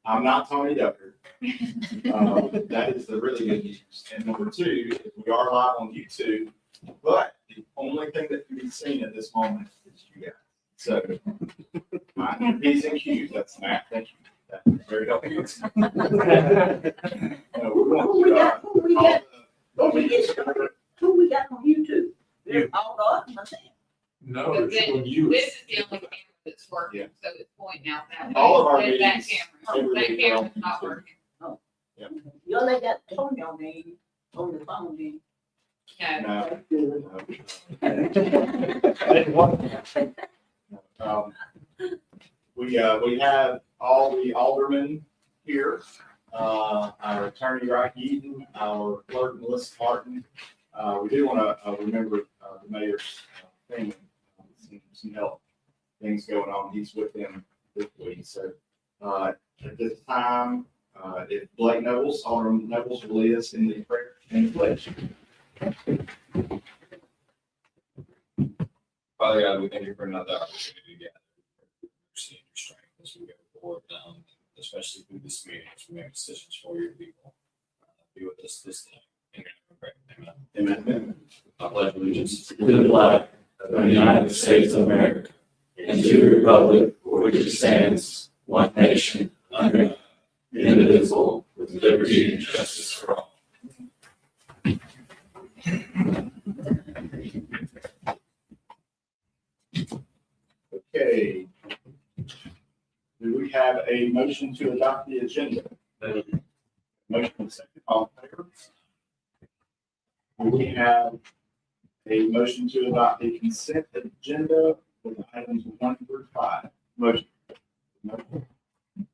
I'm not Tony Ducker. That is the really good news. And number two, is we are live on YouTube, but the only thing that can be seen at this moment is you guys. So, my P's and Q's, that's Matt, thank you. That's very helpful. No, we Who we got, want who we to, got, who we get started, who we got on YouTube? You. All of us, I think. No, But it's then, when you. this is the only camera that's working, Yeah. so it's pointing out that way. All of our That meetings, camera, that camera's not working. You only got Tony on there, on the phone, then. No, We have all the aldermen here, our attorney, Rock Eaton, our clerk, Melissa Martin. We do want to remember the mayor's thing, some health things going on. He's with them this week. So at this time, if Blake Nobles, Alderman Nobles will lead us in the prayer and the pledge. Father God, we thank you for another opportunity to gather. Mercy and your strength as we go forward, especially through this meeting, as we make decisions for your people. Be with us this day. In your name we pray. Amen. Amen. I pledge allegiance to the flag of the United States of America and to the republic for which it stands, one nation, under God, indivisible, with liberty and justice for all. Okay. Do we have a motion to adopt the agenda? Motion second, all in favor? Do we have a motion to adopt the consent agenda with items 1 through 5? Motion.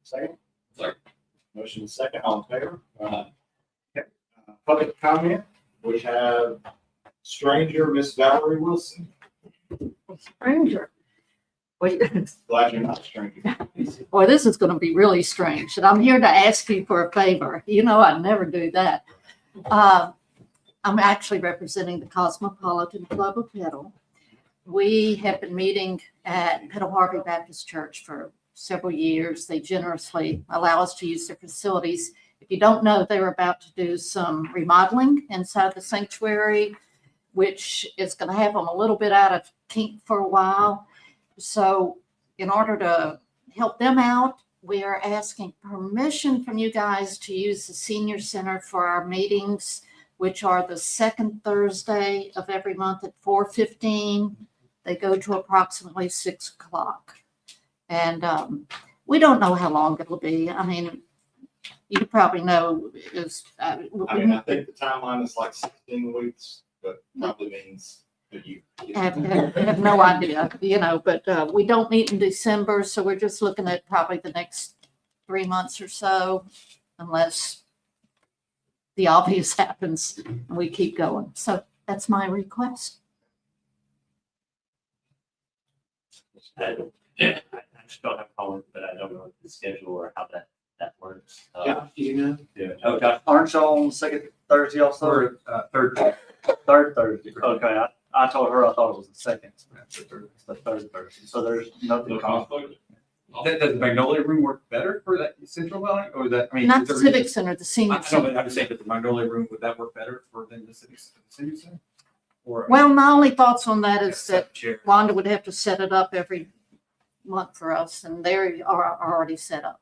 Second? Second. Motion second, all in favor? Okay. Public comment, we have stranger Miss Valerie Wilson. Stranger. Well, Glad you're not a stranger. boy, this is going to be really strange. And I'm here to ask you for a favor. You know, I never do that. I'm actually representing the Cosmopolitan Club of Petal. We have been meeting at Petal Harvey Baptist Church for several years. They generously allow us to use their facilities. If you don't know, they're about to do some remodeling inside the sanctuary, which is going to have them a little bit out of kink for a while. So in order to help them out, we are asking permission from you guys to use the senior center for our meetings, which are the second Thursday of every month at 4:15. They go to approximately 6 o'clock. And we don't know how long it'll be. I mean, you probably know is. I mean, I think the timeline is like 16 weeks, but probably means that you. have no idea, you know, but we don't meet in December, so we're just looking at probably the next 3 months or so, unless the obvious happens and we keep going. So that's my request. I just don't have a problem, but I don't know the schedule or how that works. You know. Yeah. Okay. Aren't y'all on the second Thursday also? Or, third. Third Thursday. Okay, I told her I thought it was the second. It's the third Thursday. So there's nothing. Does Magnolia Room work better for that Central Valley, or that, I mean? Not is the there Civic reason- Center, the I senior know, center. but I'm just saying that the Magnolia Room, would that work better for than the Civic Center? Or? Well, my only thoughts on that is that Chair. Wanda would have to set it up every month for us, and they are already set up.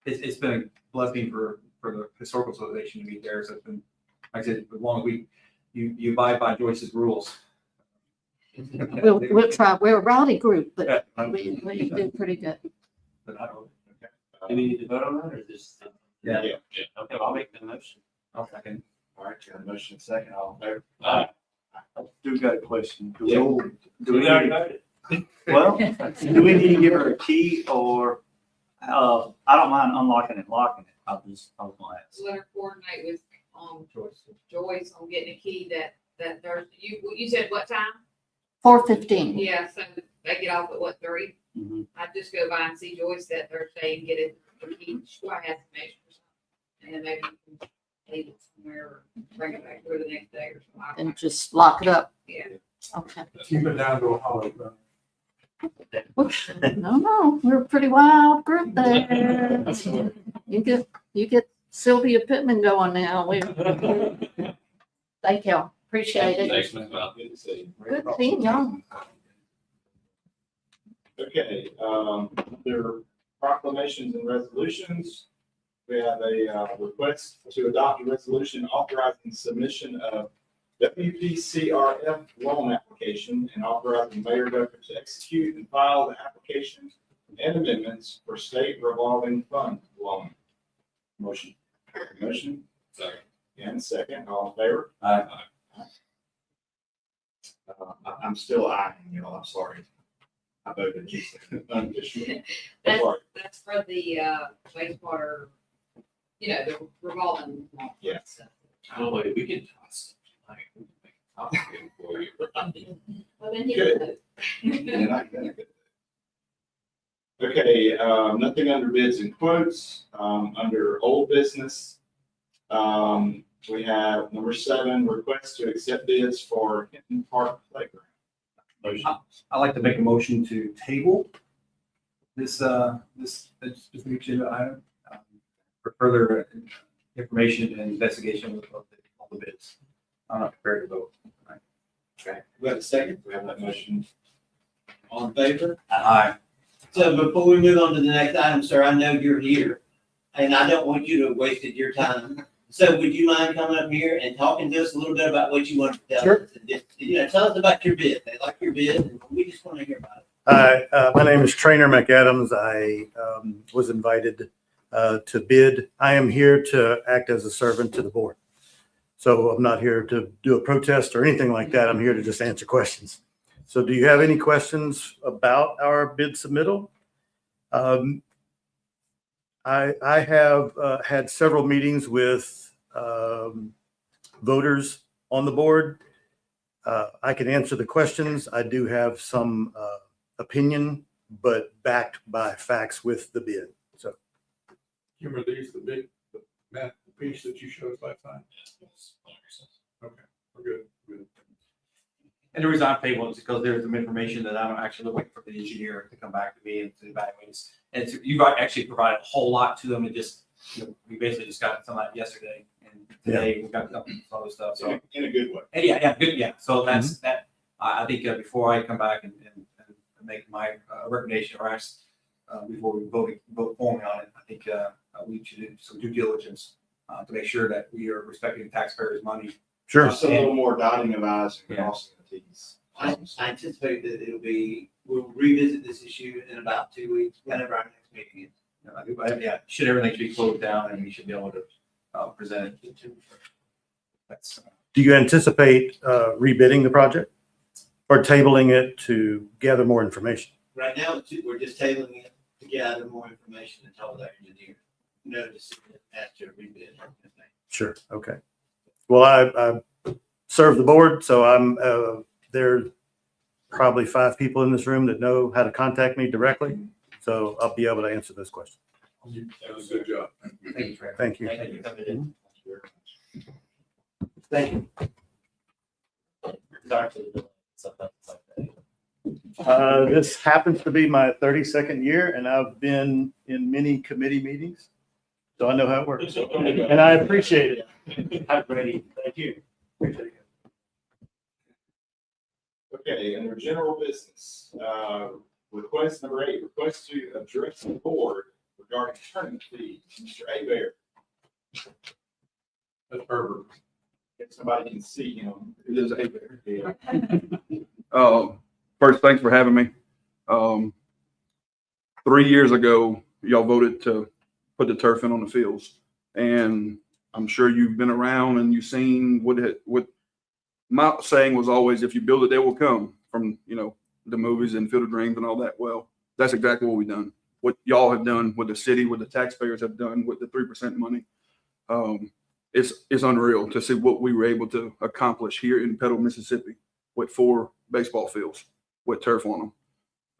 It's been a blessing for the Historical Association to meet there, so it's been, like I said, as long as you abide by Joyce's rules. We'll try. We're a rowdy group, but Yeah. we do pretty good. But I don't, okay. Do we need to vote on that or just? Yeah. Okay, I'll make the motion. I'll second. All right, got a motion second, all in favor? I do got a question. Yeah. Do we already need, voted. well, do we need to give her a key or, I don't mind unlocking and locking it. I was gonna ask. let her coordinate with, Joyce on getting a key that Thursday. You said what time? 4:15. Yeah, so they get off at what, 3? Mhm. I'd just go by and see Joyce that Thursday and get it, the key. She probably has to measure or something. And then maybe you can leave it somewhere or bring it back through the next day or something. And just lock it up. Yeah. Okay. Keep it down to a hollow. No, we're a pretty wild group there. You get Sylvia Pittman going now. Thank y'all. Appreciate it. Thanks, Ms. Mount. Good to see you. Good seeing y'all. Okay, there are proclamations and resolutions. We have a request to adopt a resolution authorizing submission of WPCRF loan application and authorizing Mayor Decker to execute and file the application and amendments for state revolving fund loan. Motion. Motion Second. and second, all in favor? Aye. I'm still eyeing, you know, I'm sorry. I voted just unofficially. That's, that's for the wastewater, the revolving. loan Yes. stuff. Oh, wait, we can toss it. I'll get it for you. Well, then you Good. know. Okay, nothing under bids and quotes. Under old business, we have number 7, request to accept bids for Hinton Park Playground. Motion. I'd like to make a motion to table this specific agenda item for further information and investigation of all the bids. I'm not prepared to vote. Okay, we have a second. We have that motion. All in favor? Aye. So before we move on to the next item, sir, I know you're here, and I don't want you to have wasted your time. So would you mind coming up here and talking to us a little bit about what you want to tell us? And just, tell us about your bid. They like your bid, and we just want to hear about it. Hi, my name is Trainer McAdams. I was invited to bid. I am here to act as a servant to the board. So I'm not here to do a protest or anything like that. I'm here to just answer questions. So do you have any questions about our bid submittal? I have had several meetings with voters on the board. I can answer the questions. I do have some opinion, but backed by facts with the bid. So You released the big, the map, the piece that you showed us last time? Okay, we're good. And the reason I'm tabling is because there's some information that I don't actually wait for the engineer to come back to me and to evaluate this. And you've actually provided a whole lot to them. It just, we basically just got some of that yesterday, and today we got some other stuff. So In a good way. and yeah, good, yeah. So that's that. I think before I come back and make my recommendation or ask before we vote formally on it, I think we should do some due diligence to make sure that we are respecting taxpayers' money. sure. Just a little more dotting of i's and Yeah. crossing of t's. I anticipate that we'll revisit this issue in about 2 weeks, whenever our next meeting is. Yeah, should everything should be closed down and we should be able to present it. That's Do you anticipate rebidding the project or tabling it to gather more information? Right now, we're just tabling it to gather more information and tell our engineer. No decision as to rebid. Sure. Okay. Well, I serve the board, so there are probably 5 people in this room that know how to contact me directly. So I'll be able to answer this question. That was a good job. Thank you, Fred. Thank you. Thank you for coming in. Thank you. Sorry for the delay. Sometimes it's like that. This happens to be my 32nd year, and I've been in many committee meetings, so I know how it works. And I appreciate it. I'm ready. Thank you. Appreciate it. Okay, under general business, request number 8, request to address the board regarding tournament fees. Mr. Abear, That's Herbert. if somebody can see him. It is a bear. Yeah. First, thanks for having me. 3 years ago, y'all voted to put the turf in on the fields. And I'm sure you've been around and you've seen what my saying was always, if you build it, they will come, from, the movies and Field of Dreams and all that. Well, that's exactly what we've done. What y'all have done, what the city, what the taxpayers have done with the 3% money. It's unreal to see what we were able to accomplish here in Petal, Mississippi, with 4 baseball fields with turf on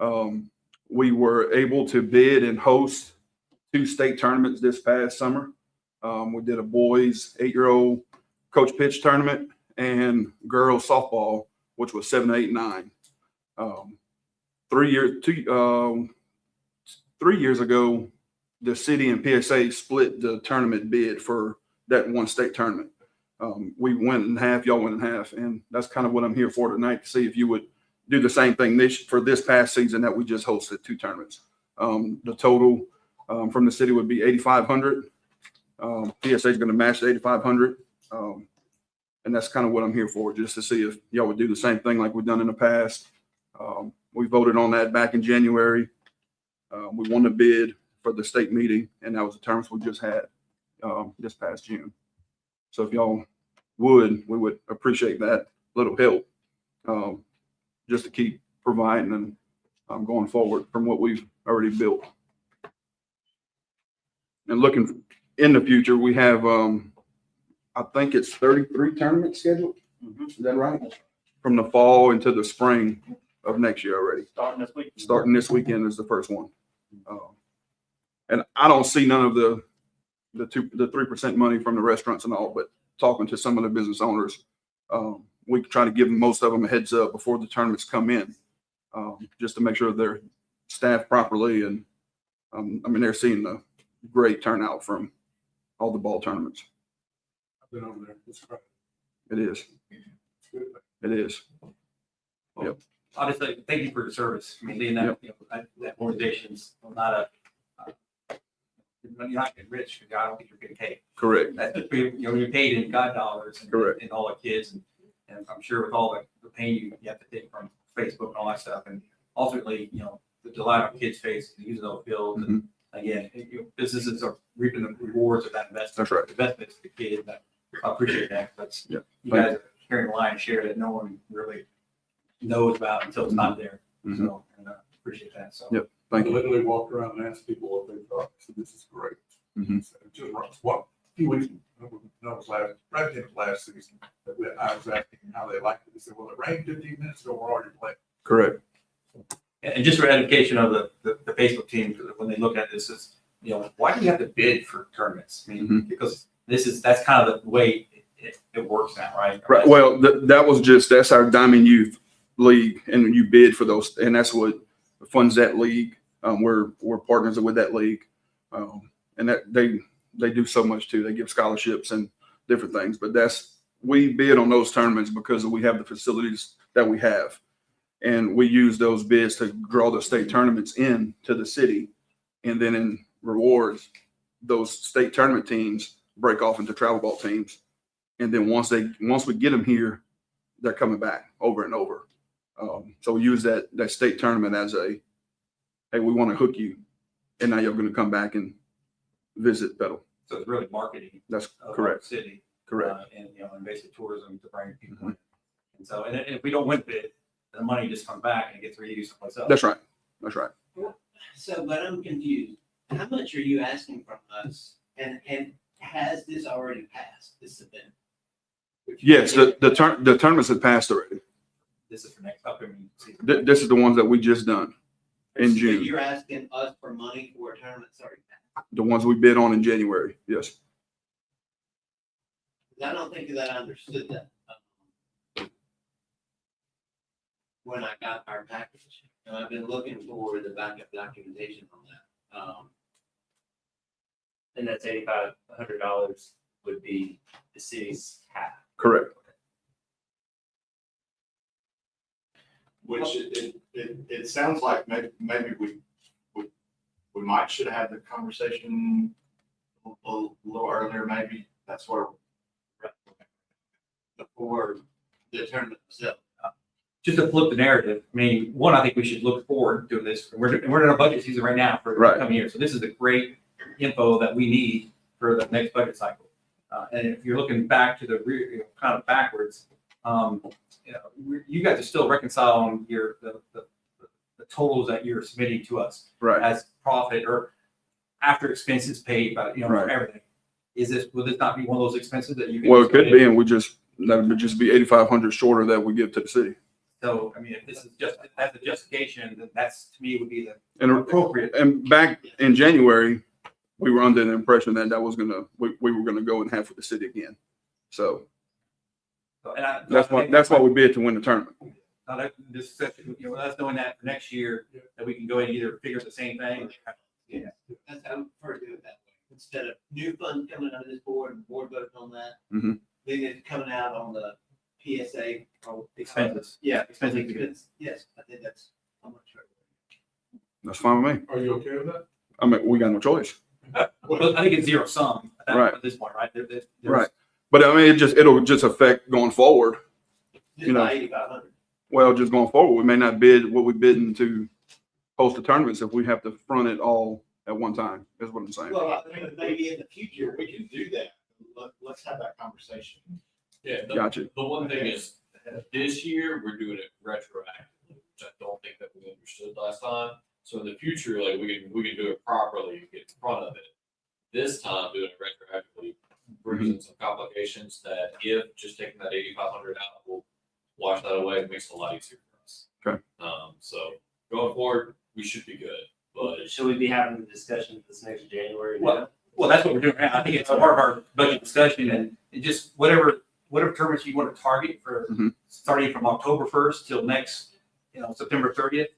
them. We were able to bid and host 2 state tournaments this past summer. We did a boys 8-year-old coach pitch tournament and girls softball, which was 7, 8, 9. 3 years ago, the city and PSA split the tournament bid for that one state tournament. We went in half, y'all went in half, and that's kind of what I'm here for tonight, to see if you would do the same thing for this past season that we just hosted 2 tournaments. The total from the city would be $8,500. PSA is going to match the $8,500. And that's kind of what I'm here for, just to see if y'all would do the same thing like we've done in the past. We voted on that back in January. We won the bid for the state meeting, and that was the terms we just had this past June. So if y'all would, we would appreciate that little help, just to keep providing and going forward from what we've already built. And looking in the future, we have, I think it's 33 tournaments scheduled. Is that right? From the fall into the spring of next year already. Starting this week. Starting this weekend is the first one. And I don't see none of the 3% money from the restaurants and all, but talking to some of the business owners, we try to give most of them a heads up before the tournaments come in, just to make sure they're staffed properly. And I mean, they're seeing a great turnout from all the ball tournaments. I've been over there. It's great. It is. It's good. It is. Yep. Honestly, thank you for your service. I mean, leading that, that organization's not a, you're not getting rich, because I don't think you're getting paid. Correct. That's you're paid in God dollars and, Correct. and all the kids, and I'm sure with all the pain you have to take from Facebook and all that stuff, and ultimately, the delight on kids' face using those fields, and again, businesses are reaping the rewards of that investment. That's right. Investments to the kids. I appreciate that. That's Yeah. you guys are carrying the lion's share that no one really knows about until it's not there. So, and I appreciate that. So. Yep. I Thank you. literally walked around and asked people what they thought. So this is great. Mhm. So just what, a few weeks, that was right at the end of last season, that I was asking how they liked it. They said, well, it rained 15 minutes ago, we're already playing. Correct. And just for education of the Facebook team, when they look at this, is why do you have to bid for tournaments? I mean, because that's kind of the way it works now, right? Right. Well, that's our Diamond Youth League, and you bid for those, and that's what funds that league. We're partners with that league, and that they do so much too. They give scholarships and different things, but we bid on those tournaments because we have the facilities that we have, and we use those bids to draw the state tournaments in to the city, and then in rewards, those state tournament teams break off into travel ball teams, and then once we get them here, they're coming back over and over. So we use that state tournament as hey, we want to hook you, and now you're going to come back and visit Petal. So it's really marketing. That's of correct. our city. Correct. And and basic tourism to bring people in. And so, and if we don't win bid, the money just comes back and it gets reused someplace else. That's right. That's right. So, but I'm confused. How much are you asking from us? And has this already passed, this event? Yes, the tournaments have passed already. This is for next upcoming season. This is the ones that we just done in So June. you're asking us for money for a tournament that's already passed? The ones we bid on in January. Yes. I don't think that I understood that. When I got our package, and I've been looking for the backup documentation on that. And that's $8,500 would be the city's half. Correct. Which it sounds like maybe we might should have had the conversation a little earlier, maybe. That's where For the tournament itself. Just to flip the narrative, I mean, one, I think we should look forward to this. We're in a budget season right now for the Right. coming year. So this is the great info that we need for the next budget cycle. And if you're looking back to the rear, kind of backwards, you guys are still reconciling the totals that you're submitting to us Right. as profit or after expenses paid, but for Right. everything. Will this not be one of those expenses that you can? Well, it could be, and that would just be $8,500 shorter that we give to the city. So, I mean, if this is that's a justification, then that's, to me, would be the And appropriate. And back in January, we were under the impression that we were gonna go in half with the city again. So And that's why we bid to win the tournament. Now that this session, you know, us knowing that for next year, that we can go ahead and either figure the same thing. Yeah, that's how I prefer to do it that way. Instead of new funds coming out of this board, and the board voting on that. Mhm. Then it's coming out on the PSA or. Expenses. Yeah. Expenses. Yes, I think that's how much. That's fine with me. Are you okay with that? I mean, we got no choice. Well, I think it's zero sum Right. at this point, right? There's- Right. But I mean, it'll just affect going forward. Just You know. by 8,500. Well, just going forward, we may not bid what we bidding to host the tournaments if we have to front it all at one time, is what I'm saying. Well, I think maybe in the future, We can do that. Let's have that conversation. Yeah, Gotcha. the one thing is, this year, we're doing it retroactively, which I don't think that we understood last time. So in the future, like, we can do it properly, and get in front of it. This time, doing it retroactively brings in some complications that if just taking that 8,500 out will wash that away, it makes it a lot easier for us. Okay. So going forward, we should be good, but Should we be having the discussion this next January? Well, that's what we're doing now. I think it's part of our budget discussion and it just whatever tournaments you want to target for Mhm. starting from October 1st till next, September 30th.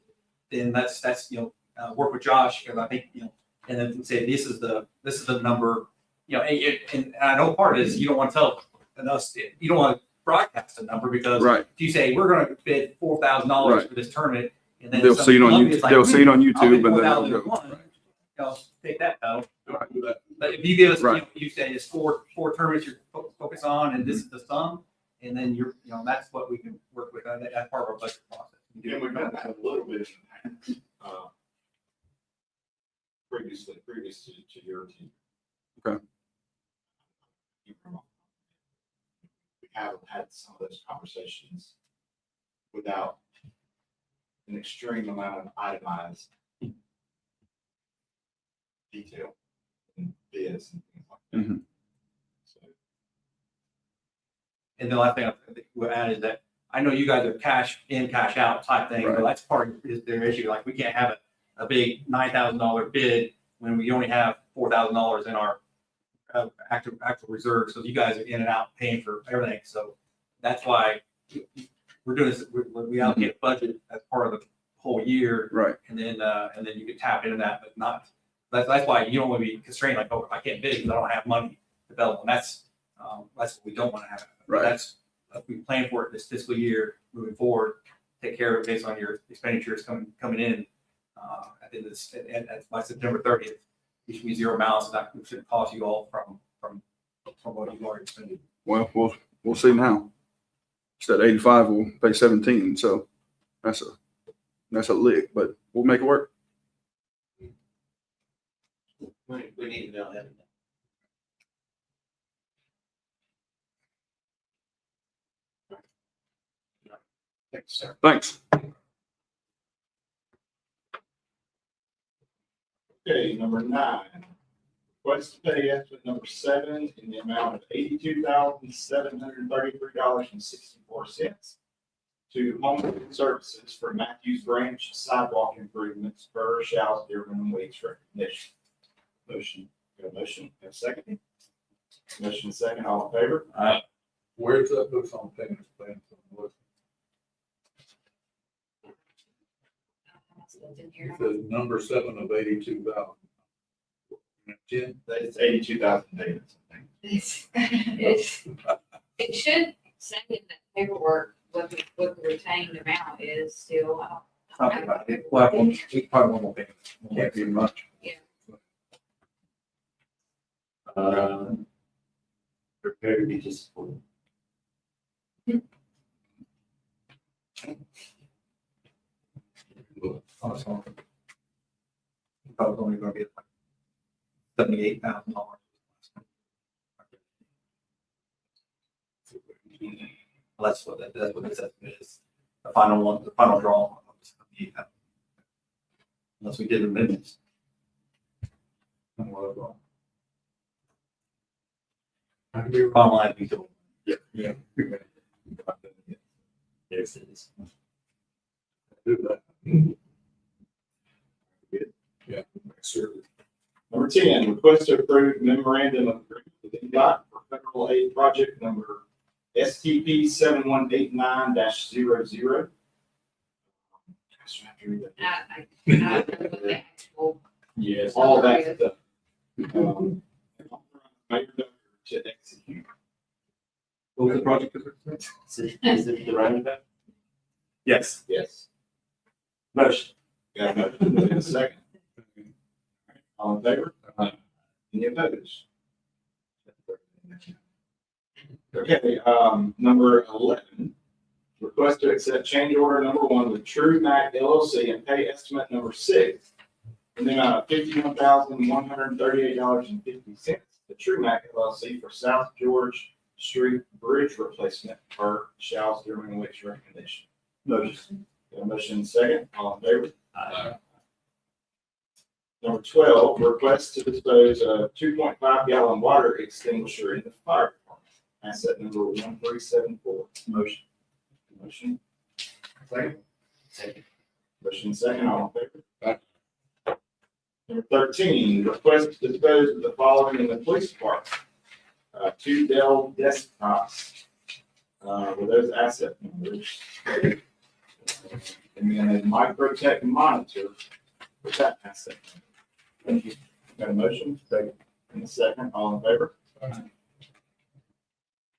Then that's, work with Josh because I think, and then say, this is the number, and I know part is you don't want to tell us, you don't want to broadcast a number because Right. if you say, we're going to bid $4,000 Right. for this tournament and then They'll some see it on Columbia's YouTube. like, They'll see it on I'll YouTube bid and then they'll go. 4,001. Take that though. Right. Do that. But if you give us, Right. you say it's four tournaments you're focus on, and this is the sum, and then that's what we can work with. That's part of our budget process. And we've done that a little bit previous to your team. Okay. We have had some of those conversations without an extreme amount of itemized detail and bids and things like that. Mhm. So, And the last thing I think we'll add is that I know you guys are cash in, cash out type thing, but Right. that's part of their issue. Like we can't have a big $9,000 bid when we only have $4,000 in our active reserve. So you guys are in and out paying for everything. So that's why we're doing this. We allocate a budget as part of the whole year, Right. and then you can tap into that, but not. That's why you don't want to be constrained. Like, oh, I can't bid because I don't have money to develop. And that's what we don't want to have. Right. That's we plan for it this fiscal year moving forward. Take care of it based on your expenditures coming in. At the end of this, and by September 30th, it should be zero balance. That should cost you all from what you've already spent. Well, we'll see now. Instead of 85, we'll pay 17. So that's a lick, but we'll make it work. We need to know that. thanks, sir. Thanks. Okay, number 9. Request to pay estimate number 7 in the amount of $82,733.64 to Home Services for Matthews Branch sidewalk improvements per Shaw's Deer minimum wage recognition. Motion. Got a motion? Got a second? Motion second. All in favor? Where's that books on payment plan? In It here. says number 7 of 82,000. 10. It's 82,000 payments. It should say in the paperwork what the retained amount is still. I don't Something have like the that. Well, paperwork. we probably won't pay. Can't be much. Prepare to be disappointed. Probably only going to be like $78,000. That's what this estimate is. The final one, the final draw. Unless we did amendments. Bottom line, we do. Yeah. Yes, it is. Do that. Yeah, sure. Number 10, request to approve memorandum of agreement with NDOT for federal aid project number STP 7189-00 I don't know what the actual, Yes, all that stuff. Mayor Doug to execute. What was the project? Is it the roundabout? Yes. Yes. Motion. Got a motion, in a second. All in favor? Any opposed? Okay, number 11, request to accept change order number 1 with True Mac LLC and pay estimate number 6 in the amount of $51,138.50 to True Mac LLC for South George Street Bridge replacement per Shaw's Dearman Wake's recommendation. Motion. Got a motion second, all in favor? Number 12, request to dispose of 2.5 gallon water extinguisher in the fire department. Asset number 1374. Motion. Motion. Second. Second. Motion second, all in favor? Number 13, request to dispose of the following in the police department. 2 Dell desktops, with those asset numbers. And then a Microtech monitor with that asset. Thank you. Got a motion? Second. And a second, all in favor?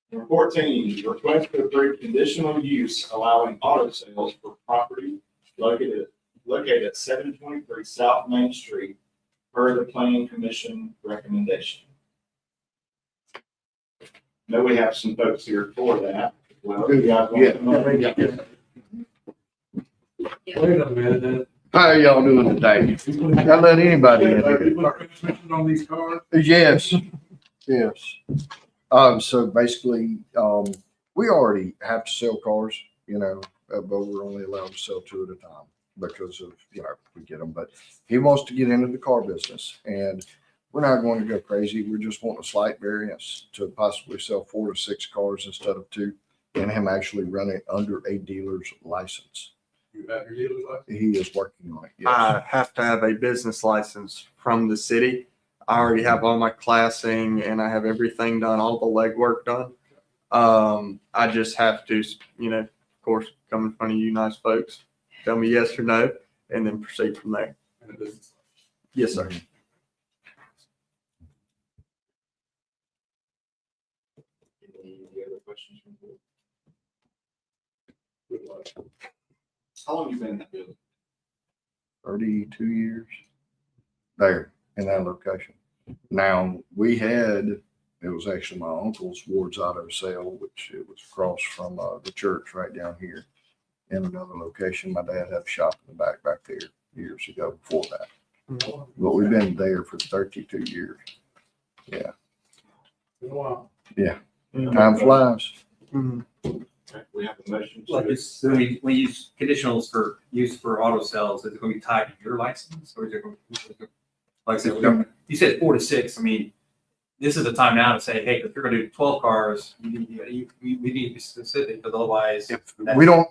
Number 14, request to approve conditional use allowing auto sales for property located at 723 South Main Street per the planning commission recommendation. Know we have some folks here for that. Well, you guys want to come up? Wait a minute. How are y'all doing today? Gotta let anybody in here. People are transmission on these cars. Yes, yes. So basically, we already have to sell cars, but we're only allowed to sell 2 at a time because of, we get them. But he wants to get into the car business, and we're not going to go crazy. We're just wanting a slight variance to possibly sell 4 to 6 cars instead of 2, and him actually running under a dealer's license. You have your dealer's license? He is working on it. Yes. I have to have a business license from the city. I already have all my classing and I have everything done, all the legwork done. I just have to, of course, come in front of you nice folks, tell me yes or no, and then proceed from there. And a business Yes, sir. Any other questions from the board? Good luck. How long you been in that building? 32 years there in that location. Now it was actually my uncle's Ward's Auto Sale, which it was across from the church right down here in another location. My dad had a shop in the back there years ago before that. But we've been there for 32 years. Yeah. Been a while. Time flies. Okay, we have a motion. to- Like this, when we use conditionals for use for auto sales, is it going to be tied to your license or is it going to, like I said, you said 4 to 6. I mean, this is the time now to say, hey, if you're going to do 12 cars, we need to be specific, because otherwise. If we don't,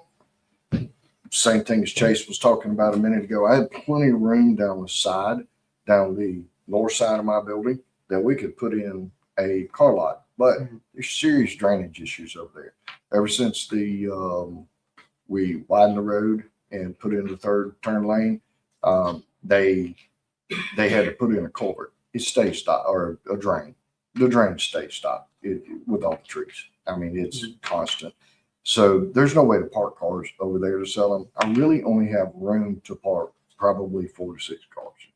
same thing as Chase was talking about a minute ago. I had plenty of room down the north side of my building that we could put in a car lot, but there's serious drainage issues over there. Ever since we widened the road and put in the 3rd turn lane, they had to put in a culvert. It stays stopped, or a drain. The drain stays stopped with all the trees. I mean, it's constant. So there's no way to park cars over there to sell them. I really only have room to park probably 4 to 6 cars.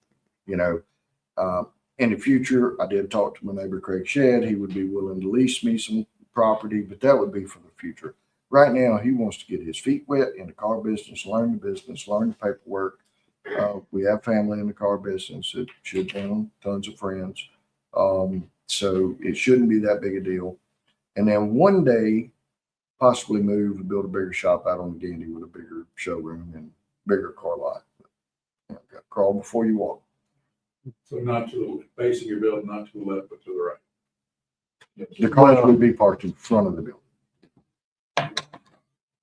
In the future, I did talk to my neighbor Craig Shedd. He would be willing to lease me some property, but that would be for the future. Right now, he wants to get his feet wet in the car business, learn the paperwork. We have family in the car business. It should have tons of friends. So it shouldn't be that big a deal. And then one day, possibly move and build a bigger shop out on the Gandy with a bigger showroom and bigger car lot. Crawl before you walk. So not to the facing your building, not to the left, but to the right. The cars would be parked in front of the building.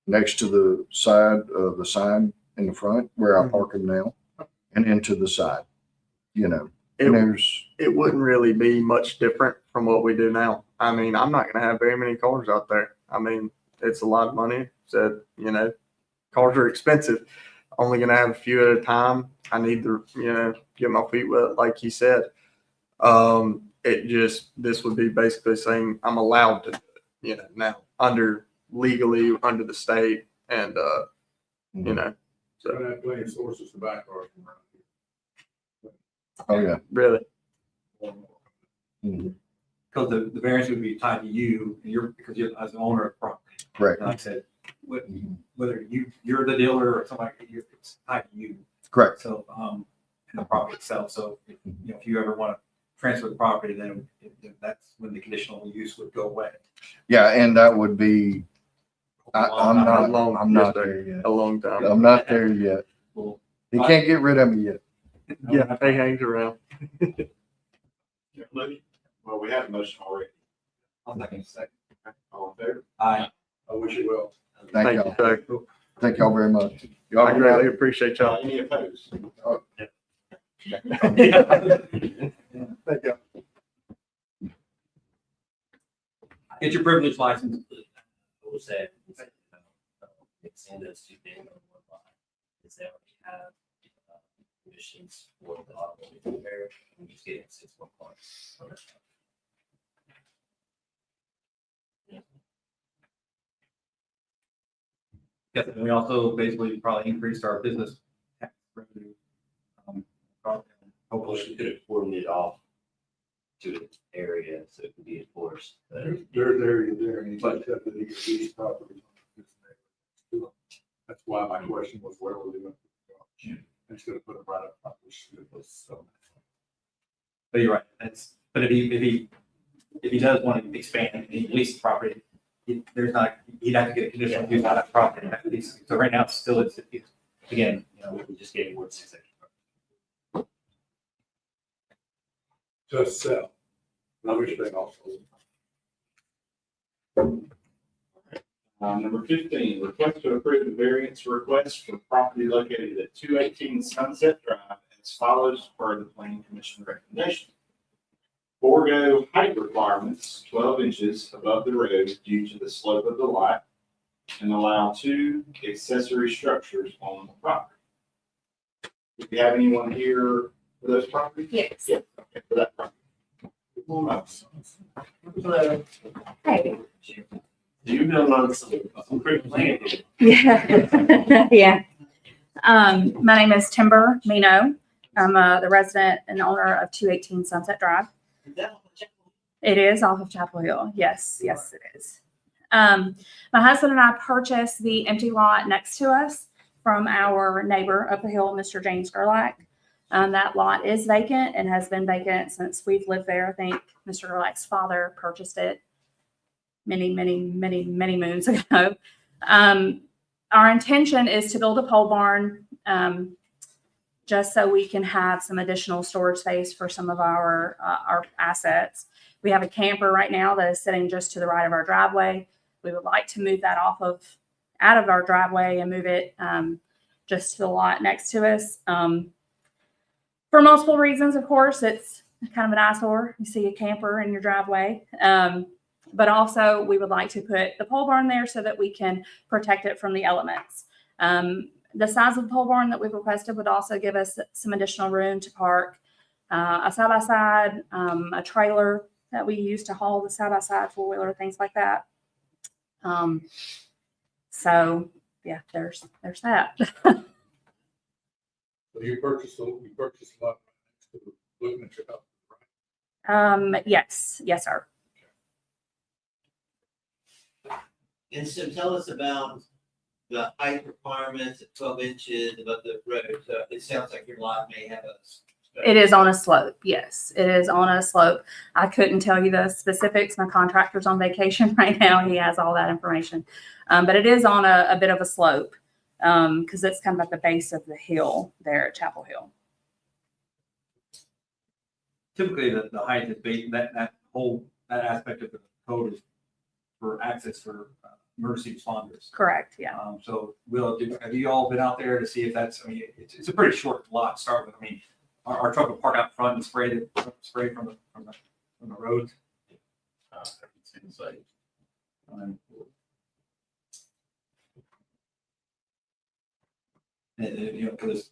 Next to the sign in the front where I park them now, and into the side, and It wouldn't really be much different from what we do now. I mean, I'm not going to have very many cars out there. I mean, it's a lot of money. So, cars are expensive. only gonna have a few at a time. I need to, get my feet wet, like he said. This would be basically saying I'm allowed to do it, now legally under the state and, So I have plenty of sources to back ours from around here. Oh, yeah. really. Mhm. Because the variance would be tied to you, and because you're as an owner of property. Correct. Like I said, whether you're the dealer or somebody, it's tied to you. Correct. So, and the property itself. So, if you ever want to transfer the property, then that's when the conditional use would go away. Yeah, and that would be, I'm A long- not yes, sir. there yet. A long time. I'm not there yet. Well, He can't get rid of me yet. Yeah, he hangs around. Well, we have a motion already. I'll second. All in favor? Aye. I wish you well. Thank Thank you, y'all. sir. Thank y'all very much. Y'all I have a good greatly appreciate y'all. Any opposed? Thank you. Get your privilege license. What was that? Extend those two things on one line. Is that what you have? Conditions for the automobile repair, and just getting 6 points. Yes, and we also basically probably increased our business tax revenue. Hopefully, we could have cordoned it off to an area so it can be enforced. There's area there, and you just have to leave these properties. That's why my question was, where were they going to go? Instead of putting right up front, which it was so. But you're right, but if he does want to expand and he lease the property, he'd have to get a conditional use on that property. So right now, it's still, it's again, We just gave word 6 extra. Just sell. I wish they also. Number 15, request to approve the variance request for property located at 218 Sunset Drive as follows per the planning commission recommendation. Forego height requirements 12 inches above the road due to the slope of the lot and allow 2 accessory structures on the property. Do you have anyone here for those properties? Yes. Yeah, okay, for that property. Hey. You build on some pretty land. Yeah. Yeah. My name is Timber Mino. I'm the resident and owner of 218 Sunset Drive. It is off of Chapel Hill. Yes, yes, it is. My husband and I purchased the empty lot next to us from our neighbor up the hill, Mr. James Gerlach. That lot is vacant and has been vacant since we've lived there. I think Mr. Gerlach's father purchased it many moons ago. Our intention is to build a pole barn just so we can have some additional storage space for some of our assets. We have a camper right now that is sitting just to the right of our driveway. We would like to move that out of our driveway and move it just to the lot next to us. For multiple reasons, of course, it's kind of an eyesore. You see a camper in your driveway. But also we would like to put the pole barn there so that we can protect it from the elements. The size of the pole barn that we've requested would also give us some additional room to park a side-by-side, a trailer that we use to haul the side-by-side, four-wheeler, things like that. So yeah, there's that. So you purchased a lot next to looking at your house, right? Yes, sir. And so tell us about the height requirements at 12 inches above the road. So it sounds like your lot may have a. It is on a slope. Yes, it is on a slope. I couldn't tell you the specifics. My contractor's on vacation right now. He has all that information. But it is on a bit of a slope because it's kind of at the base of the hill there at Chapel Hill. Typically, the height is based, that aspect of the code is for access for emergency responders. Correct, yeah. So have you all been out there to see if that's, I mean, it's a pretty short lot to start with. I mean, our truck will park out front and spray from the road. you know, because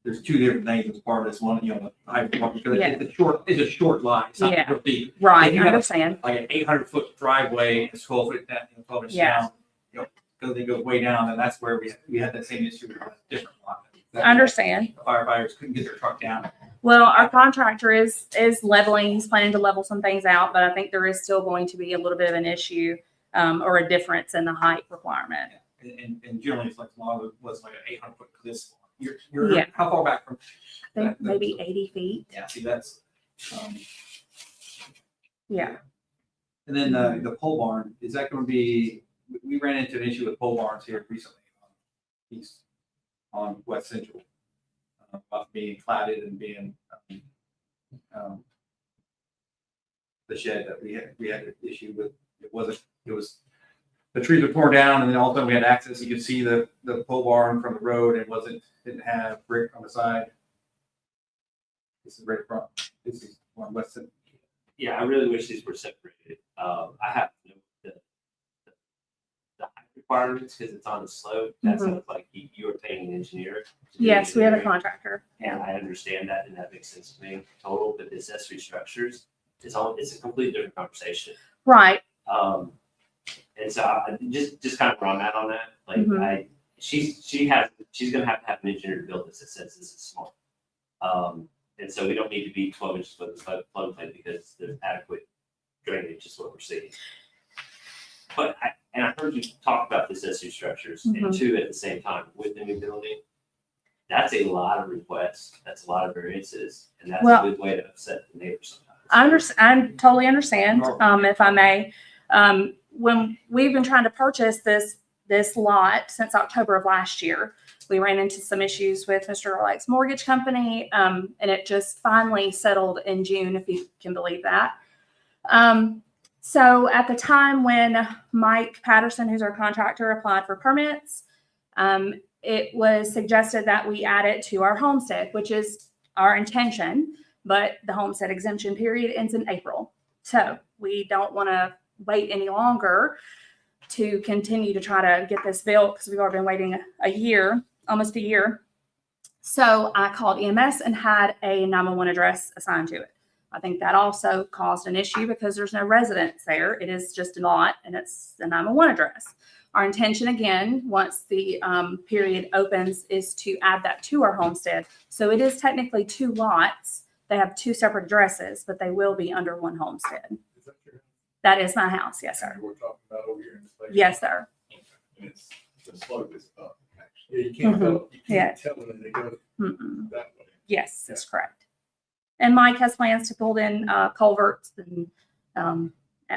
there's two different things as part of this one, you know, because Yeah. it's a short line. It's not Yeah. real deep. Right, If you I have understand. like an 800-foot driveway, it's 12 foot down, 12 inches Yeah. down, you know, because they go way down, and that's where we had that same issue with a different lot. I understand. The firefighters couldn't get their truck down. Well, our contractor is leveling, he's planning to level some things out, but I think there is still going to be a little bit of an issue, or a difference in the height requirement. And generally, it's like a lot of it was like an 800-foot, because you're Yeah. how far back from? I think maybe 80 feet. Yeah, see, that's, Yeah. and then the pole barn, is that going to be, we ran into an issue with pole barns here recently on West Central, about being platted and being, the shed that we had an issue with. It was, the trees were torn down, and then all of a sudden we had access. You could see the pole barn from the road, and didn't have brick on the side. This is right front. This is on West Central. Yeah, I really wish these were separated. I have the height requirements because it's on the slope. That Mhm. sounds like you are paying an engineer. to do Yes, we have a engineering, contractor. And I understand that, and that makes sense to me total, but the accessory structures, it's a completely different conversation. Right. And so just kind of where I'm at on that, like Mhm. she's gonna have to have an engineer to build this that says this is small. And so we don't need to be 12 inches with the floodplain because there's adequate drainage is what we're seeing. But I heard you talk about the accessory structures and Mhm. two at the same time with the new building. That's a lot of requests. That's a lot of variances, and that's Well, a good way to upset the neighbors sometimes. I totally understand, if I may. When we've been trying to purchase this lot since October of last year, we ran into some issues with Mr. Ehrlich's mortgage company, and it just finally settled in June, if you can believe that. So at the time when Mike Patterson, who's our contractor, applied for permits, it was suggested that we add it to our homestead, which is our intention, but the homestead exemption period ends in April. So we don't want to wait any longer to continue to try to get this built because we've already been waiting a year, almost a year. So I called EMS and had a 911 address assigned to it. I think that also caused an issue because there's no residents there. It is just a lot and it's a 911 address. Our intention again, once the period opens, is to add that to our homestead. So it is technically two lots. They have two separate addresses, but they will be under one homestead. Is that your, That is my house. Yes, sir. we're talking about over here in this place? Yes, sir. And it's, the slope is up, actually. Yeah, you can't tell, you Yeah. can't tell when they go Mm-mm. that way. Yes, that's correct. And Mike has plans to build in culverts and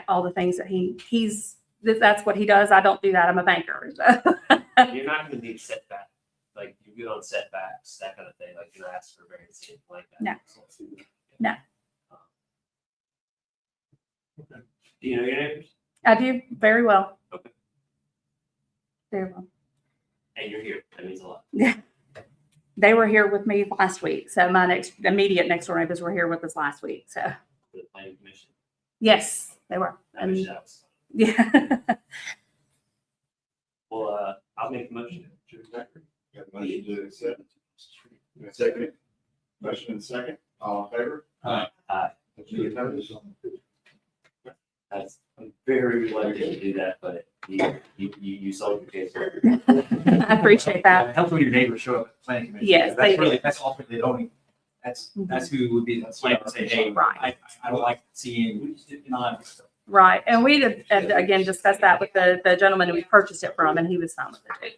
all the things that that's what he does. I don't do that. I'm a banker. You're not gonna need setback, like you're good on setbacks, that kind of thing, like you're asked for variance anything like that. No. No. Do you know your neighbors? I do very well. Okay. Very well. And you're here, that means a lot. They were here with me last week. So my immediate next door neighbors were here with us last week. So For the planning commission. yes, they were. I wish And that was. yeah. Well, I'll make the motion. Got a motion to accept. Second. Motion and second. All in favor? Aye. Any opposed? I'm very reluctant to do that, but you sold your case. I appreciate that. It helps when your neighbors show up at the planning commission. Yes, they do. That's ultimately the only, that's who would be the plan to say, hey, Right. I don't like seeing non. Right. And we did, again, discussed that with the gentleman who we purchased it from, and he was fine with it too.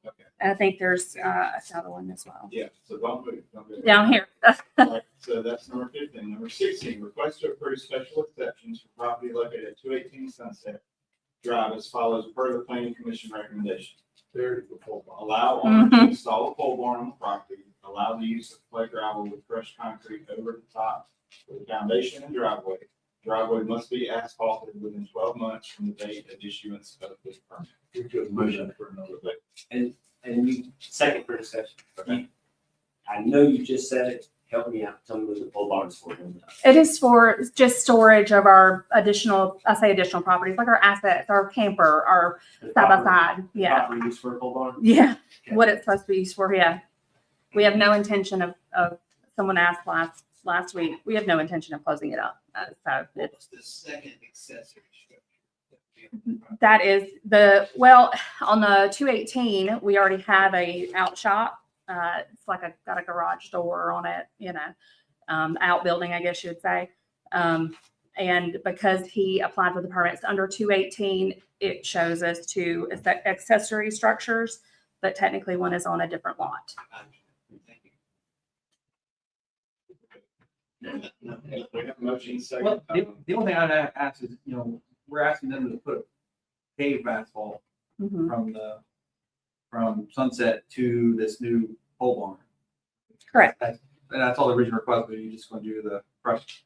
Okay. And I think there's another one as well. Yeah, so don't move. Don't move. Down here. Right, so that's number 15. Number 16, request to approve special exceptions for property located at 218 Sunset Drive as follows per the planning commission recommendation. There's the pole barn. Allow owner to install a pole barn on the property, allow the use of clay gravel with crushed concrete over the top for the foundation and driveway. Driveway must be asphalted within 12 months from the date of issuance of the permit. We're just moving for another day. And you, second for discussion. I know you just said it, Help me out. Tell me what the pole barn's for. It is for just storage of our additional, I say additional properties, like our assets, our camper, our side by side. Yeah. Property used for a pole barn? Yeah. Okay. What it's supposed to be used for. Yeah. We have no intention of someone asked last week. We have no intention of closing it up. So What's the second accessory structure? that is on the 218, we already have a out shop. It's like got a garage door on it, outbuilding, I guess you would say. And because he applied for the permits under 218, it shows us two accessory structures, but technically one is on a different lot. We have a motion second. Well, the only thing I'd ask is, we're asking them to put paved asphalt Mhm. from Sunset to this new pole barn. Correct. That's all the original request, but you're just going to do the fresh,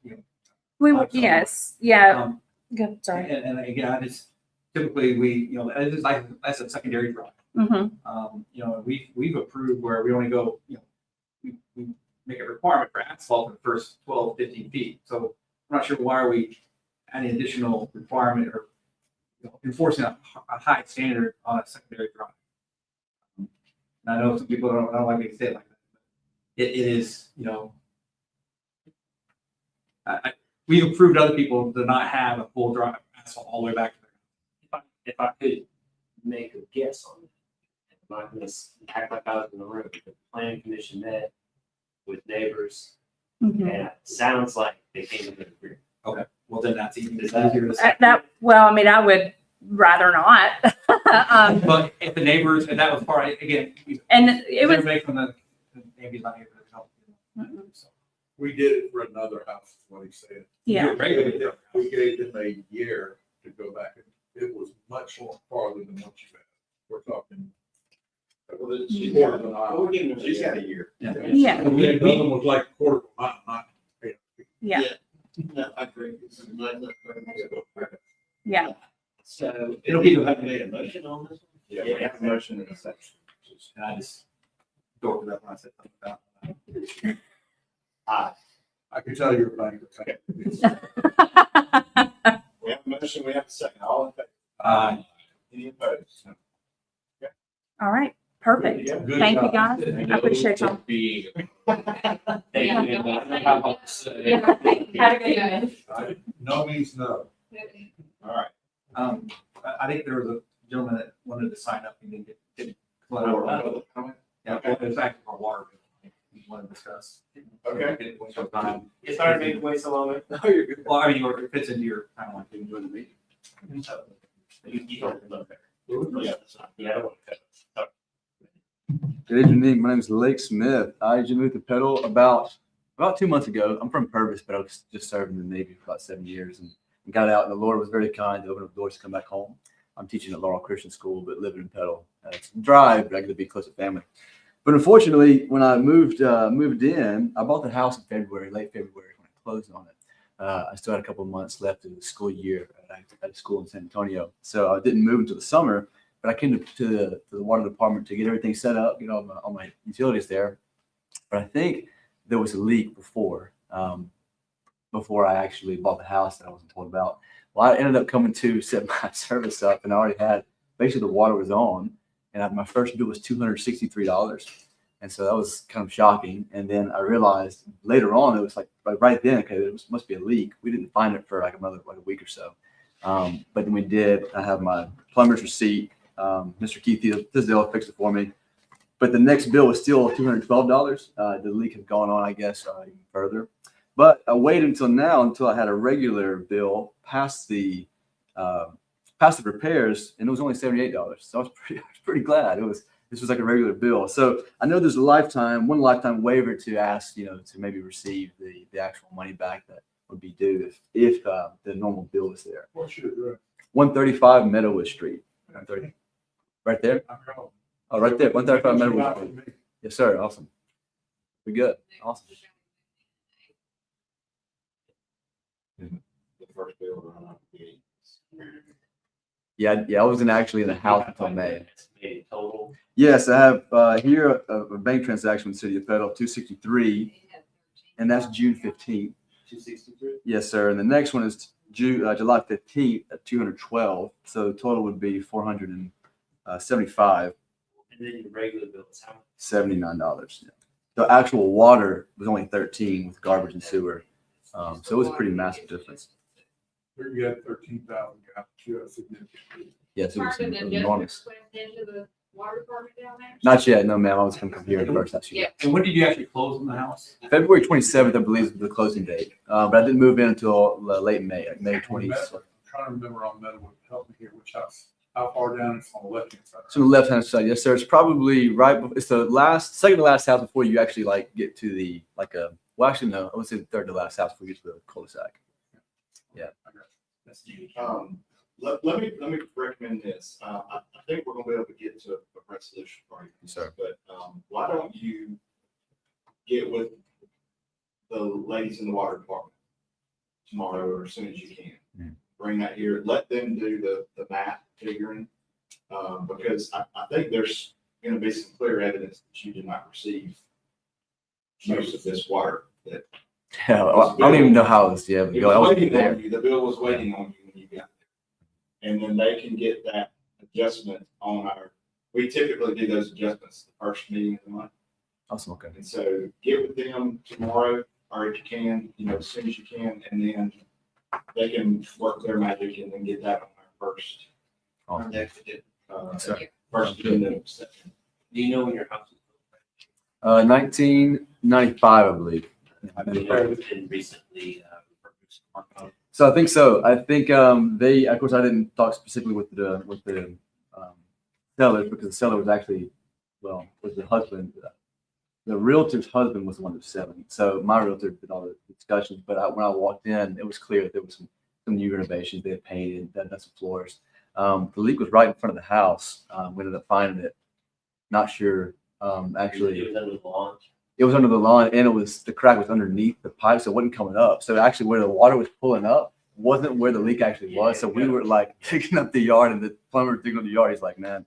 Yes. Yeah. Um, Good. Sorry. And again, I just typically it's just like, that's a secondary drive. Mm-hmm. We've approved where we only go, we make a requirement for asphalt in the first 12, 15 feet. So I'm not sure why are we adding additional requirement or enforcing a high standard on a secondary drive. And I know some people don't like me to say it like that. But it is, we've approved other people to not have a full drive asphalt all the way back to there. If I could make a guess on it, I'm not gonna act like I was in the room, but the planning commission met with neighbors, Mhm. and it sounds like they came to an agreement. Okay, well then that's even Is that- easier to say. I would rather not. But if the neighbors, and that was part, again, And it was, everybody from the maybe not here to help. Mm-mm. So, We did it for another house, is what he said. yeah. you're regular. We gave them a year to go back, and it was much more farther than what you had. We're talking. She's More than I- We're giving them She's got a year. Yeah. The other one was like a quarter of a mile, not. Yeah. No, I agree. This is my- Yeah. So. It'll be- you have made a motion on this? Yeah, we have a motion in a section. And I just dorked it up when I said something about. I can tell you're a banker. We have a motion, we have a second. All in favor? Any opposed? All right. Perfect. Good Thank you, job. guys. I appreciate y'all. Thank you. Yeah. Have a good evening. No means no. All right. I think there was a gentleman that wanted to sign up and didn't get. Public comment? Yeah, well, it's actually for water. We want to discuss. Okay. Get it waste our time. It's hard to make way so long. No, you're good. Well, I mean, or it fits into your timeline to enjoy the meeting. You don't look there. Yeah. Yeah, I don't want to cut. Good evening. My name is Lake Smith. I just moved to Petal about 2 months ago. I'm from Purvis, but I was just serving in the Navy for about 7 years and got out. And the Lord was very kind to open up doors to come back home. I'm teaching at Laurel Christian School, but living in Petal. It's a drive, but I get to be close to family. But unfortunately, when I moved in, I bought the house in February, late February, when I closed on it. I still had a couple of months left of the school year at a school in San Antonio. So I didn't move until the summer. But I came to the water department to get everything set up, get all my utilities there. But I think there was a leak before I actually bought the house that I wasn't told about. Well, I ended up coming to set my service up, and I already had basically the water was on, and my first bill was $263, and so that was kind of shocking. And then I realized later on it was like right then, okay, there must be a leak. We didn't find it for like a week or so, but then we did. I have my plumber's receipt. Mr. Keith Tisdale fixed it for me, but the next bill was still $212. The leak had gone on, I guess, even further. But I waited until I had a regular bill past the repairs, and it was only $78. So I was pretty glad this was like a regular bill. So I know there's one lifetime waiver to ask, to maybe receive the actual money back that would be due if the normal bill is there. What's your address? 135 Meadowood Street. 130. Right there? Oh, right there. 135 Meadowood Street. Yes, sir. Awesome. We good. Awesome. The first bill run up the gate. Yeah. I wasn't actually in the house until May. Estimated total. Yes, I have here a bank transaction with the city of Petal, 263. and that's June 15th. 263. Yes, sir. And the next one is July 15th at 212. So the total would be 475. And then your regular bill is how much? $79. Yeah. The actual water was only 13 with garbage and sewer. So it was a pretty massive difference. You had 13,000 gallons, you had significant. Yes, it was Marvin, the enormous. adjustments went into the water department down there? Not yet. No, ma'am. I was going to come here first. That's Yeah. And when did you actually close on the house? February 27th, I believe, is the closing date. But I didn't move in until late May, like May 20th. I'm trying to remember on Meadowood, help me here, which house, how far down it's on the left-hand side? So on the left-hand side, yes, sir. It's probably it's the second to last house before you actually like get to the well, actually no, I would say the third to last house before you get to the cul-de-sac. Yeah. Let me recommend this. I think we're gonna be able to get to a resolution for you. Yes, sir. But, why don't you get with the ladies in the water department tomorrow or as soon as you can? Bring that here, let them do the math figuring. Because I think there's gonna be some clear evidence that you did not receive most of this water that. Yeah, I don't even know how this. Yeah, It I was wasn't waiting there. on you, the bill was waiting on you when you got there. And then they can get that adjustment on we typically do those adjustments the first meeting of the month. Awesome. Okay. And so get with them tomorrow, or if you can, as soon as you can, and then they can work their magic and then get that on our first. Awesome. Next, sir. first agenda of September. Do you know when your house was 1995, I believe. been recently refurbished? So I think so. I think they, of course, I didn't talk specifically with the seller because the seller was actually, was the husband. The realtor's husband was the one who was selling. So my realtor did all the discussions, but when I walked in, it was clear that there was some new renovations. They had painted, done some floors. The leak was right in front of the house. We ended up finding it. Not sure. Actually, It was under the lawn. it was under the lawn, and the crack was underneath the pipe, so it wasn't coming up. So actually, where the water was pulling up wasn't where the leak actually was. So we were like digging up the yard, and the plumber digging up the yard. He's like, "Man,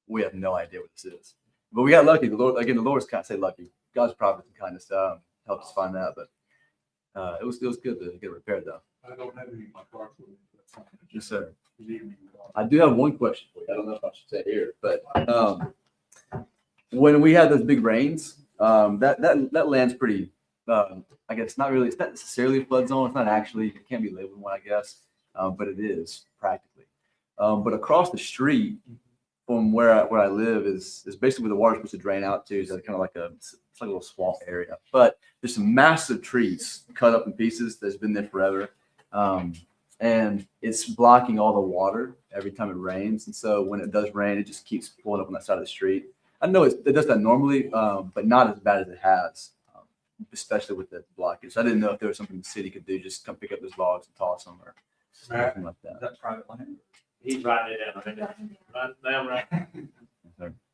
we have no idea what this is." But we got lucky. The Lord's kind of say lucky. God's providence and kindness helped us find that. But it was good to get it repaired though. I don't have any of my cards with me. That's fine. Yes, sir. You need me to call. I do have one question for you. I don't know if I should say it here, but when we had those big rains, that land's pretty. I guess not really. It's not necessarily a flood zone. It's not actually. It can't be labeled one, I guess, but it is practically. But across the street from where I live is basically where the water's supposed to drain out to. So kind of like it's like a little swamp area. But there's some massive trees cut up in pieces that's been there forever. And it's blocking all the water every time it rains. And so when it does rain, it just keeps pulling up on that side of the street. I know it does that normally, but not as bad as it has, especially with the blockage. I didn't know if there was something the city could do, just come pick up those logs and toss them or something like that. That's private land. He's writing it down. Right.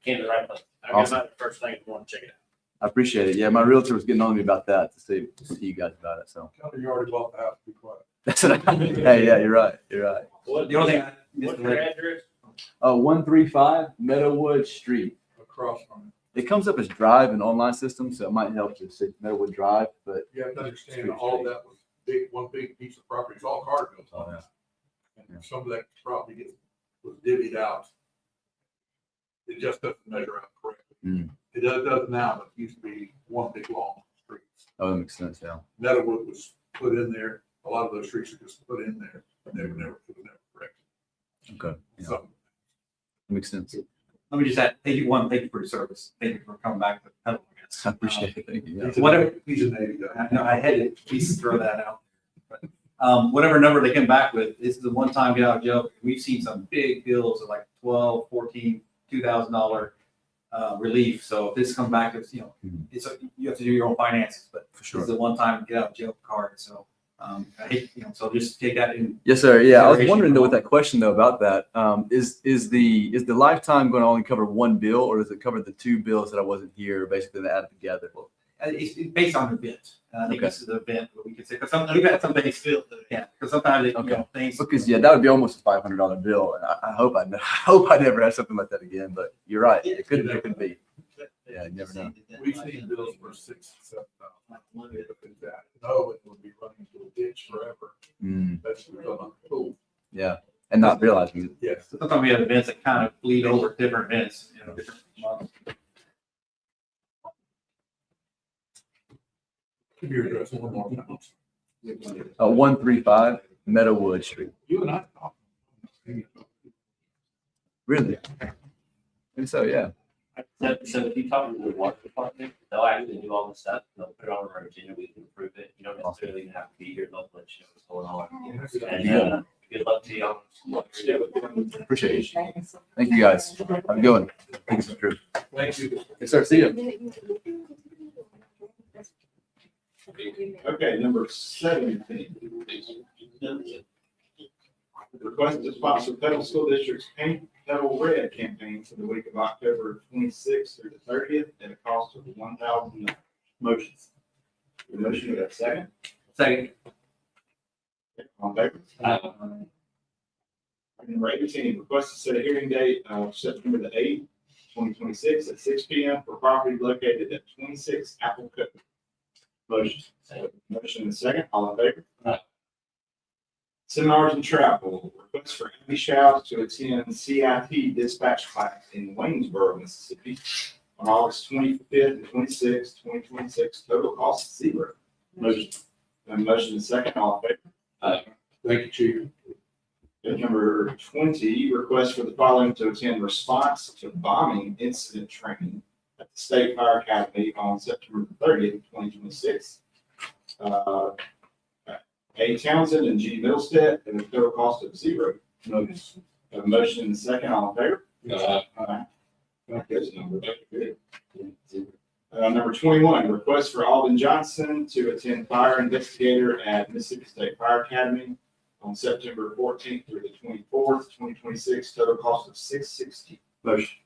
Came to the right place. Awesome. The first thing you want to check it out. I appreciate it. Yeah, my realtor was getting on me about that to see you guys about it. So Tell me you already bought the house, be quiet. that's what hey, yeah, you're right. You're right. The only thing I What's your address? 135 Meadowwood Street. Across from It comes up as Drive in online system, so it might help to say Meadowwood Drive, but it. You have to understand, all of that was one big piece of property. It's all car built Oh, on yeah. it. And some of that property was divvied out. It just doesn't measure out correctly. Mm. It does now, but it used to be one big long street. Oh, that makes sense. Yeah. Meadowwood was put in there. A lot of those streets are just put in there, and it was never corrected. Okay. Yeah. So That makes sense. Let me just add, thank you for your service. Thank you for coming back to Petal, I guess. I appreciate it. Thank you. Yeah. Whatever, he's a Navy guy. I know, I had to at least throw that out. But whatever number they come back with, this is the one time get out of jail. We've seen some big bills of like $12, $14, $2,000 relief. So if this comes back, it's, you have to do your own finances, but For sure. this is the one time get out of jail card. So I hate, so just take that in. Yes, sir. Yeah, I was consideration wondering though for with that question though about that. Is the lifetime going to only cover one bill, or does it cover the two bills that I wasn't here, basically they added together? It's based on the event. I think Okay. this is the event where we can say, because we've had some things still, yeah, because sometimes it, things. Because yeah, that would be almost a $500 bill. And I hope I never have something like that again. But you're right. It could be. Yeah, you never know. We've seen bills for $6,000, $7,000. No, it would be running into a ditch forever. Mm, That's become a pool. yeah, and not realizing it. Yes. Sometimes we have events that kind of bleed over different events, different months. Give your address one more time. 135 Meadowwood Street. You and I talked. Really? And so, yeah. So if you talk to the water department, they'll actually do all the stuff, they'll put it on our agenda, we can approve it. You don't necessarily even have to be here, they'll let you know what's going on. And, good luck to y'all. Appreciate it. Thank you, guys. Have a good one. Thank you, Drew. Thank you. Yes, sir. See you. Okay, number 17. Request to sponsor Petal School District's Paint Petal Red campaign for the week of October 26th through the 30th at a cost of $1,000. Motions. The motion, we have a second. Second. All in favor? Item number 18, request to set a hearing date of September the 8th, 2026 at 6 p.m. for property located at 26 Apple Cook. Motion. Motion and second. All in favor? Seminars and travel. Request for Amy Shouse to attend CIP dispatch class in Waynesboro, Mississippi on August 25th and 26th, 2026. Total cost $0. Motion. Motion and second. All in favor? Thank you, Chief. Item number 20, request for the following to attend response to bombing incident training at the State Fire Academy on September 30th, 2026. A. Townsend and G. Middlestead at a total cost of $0. Motion. A motion and a second. All in favor? Aye. That's number. Good. Number 21, request for Alden Johnson to attend fire investigator at Mississippi State Fire Academy on September 14th through the 24th, 2026. Total cost of $660. Motion.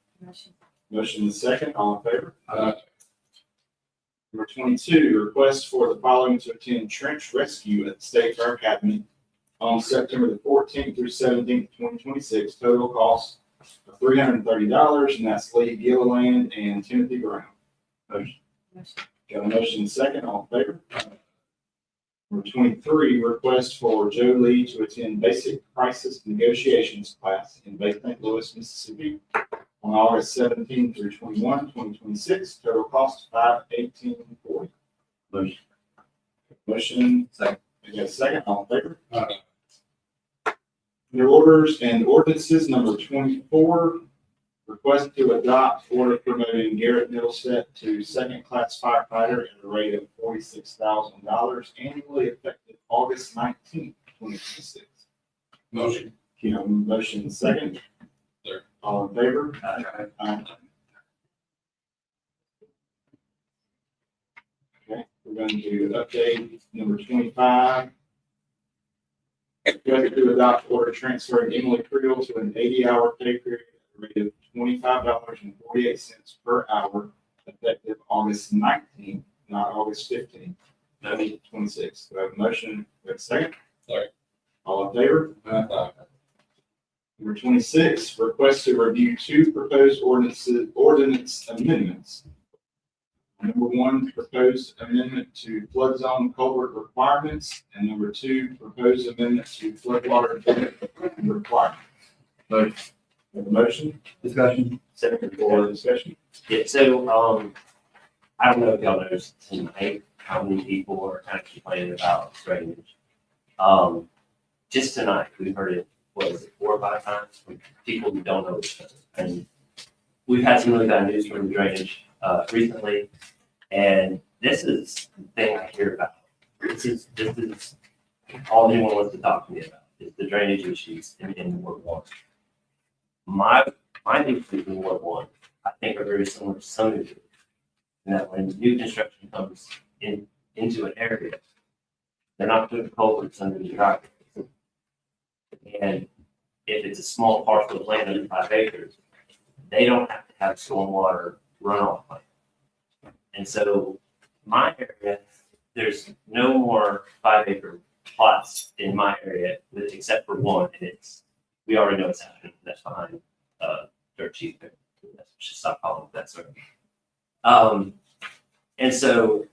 Motion and second. All in favor? Number 22, request for the following to attend trench rescue at the State Fire Academy on September the 14th through 17th, 2026. Total cost of $330, and that's Lee Gilliland and Timothy Brown. Motion. Got a motion and second. All in favor? Number 23, request for Joe Lee to attend basic crisis negotiations class in Bay St. Louis, Mississippi on August 17 through 21, 2026. Total cost $518.40. Motion. Motion. Second. I got a second. All in favor? New orders and ordinances. Number 24, request to adopt order promoting Garrett Middleset to second-class firefighter at a rate of $46,000 annually effective August 19th, 2026. Motion. Motion second. Third. All in favor? Aye. Okay, we're going to update number 25. Request to adopt order transferring Emily Creel to an 80-hour pay period at a rate of $25.48 per hour effective August 19th, not August 15th, 2026. Do I have a motion? Do I have a second? Sorry. All in favor? Number 26, request to review two proposed ordinance amendments. Number 1, proposed amendment to flood zone culvert requirements, and number 2, proposed amendment to floodwater requirements. Motion. Have a motion? Discussion. Or discussion? Yeah, so, I don't know if y'all noticed tonight how many people are kind of complaining about drainage. Just tonight, we've heard it, what was it, 4 or 5 times from people who don't know each other. And we've had some really bad news from the drainage, recently. And this is the thing I hear about. This is all anyone wants to talk to me about, is the drainage issues in Ward 1. My issues in Ward 1, I think, are very similar to some of you. And that when new construction comes into an area, they're not putting culverts under the driveway. And if it's a small parcel of land under 5 acres, they don't have to have stormwater runoff plan. And so my area, there's no more 5-acre plots in my area except for one, and we already know it's happening. That's behind dirt cheap. Let's just stop calling it that, sir. And so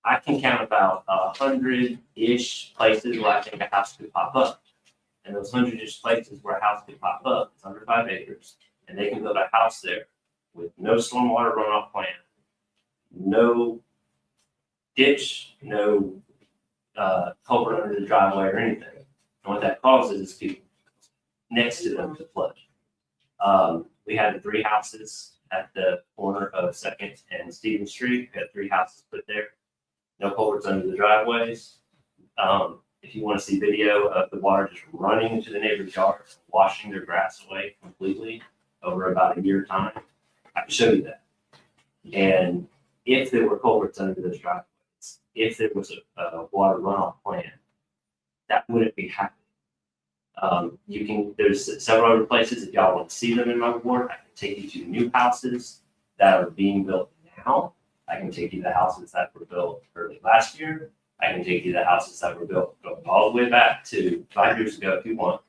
I can count about 100-ish places where I think a house could pop up. And those 100-ish places where a house could pop up, it's under 5 acres, and they can build a house there with no stormwater runoff plan, no ditch, no culvert under the driveway or anything. And what that causes is people next to them to flood. We had 3 houses at the corner of 2nd and Stevens Street. We had 3 houses put there. No culverts under the driveways. If you want to see video of the water just running into the neighbor's yard, washing their grass away completely over about a year time, I can show you that. And if there were culverts under those driveways, if there was a water runoff plan, that wouldn't be happening. There's several other places, if y'all want to see them in my report, I can take you to new houses that are being built now. I can take you to houses that were built early last year. I can take you to houses that were built going all the way back to 5 years ago if you want.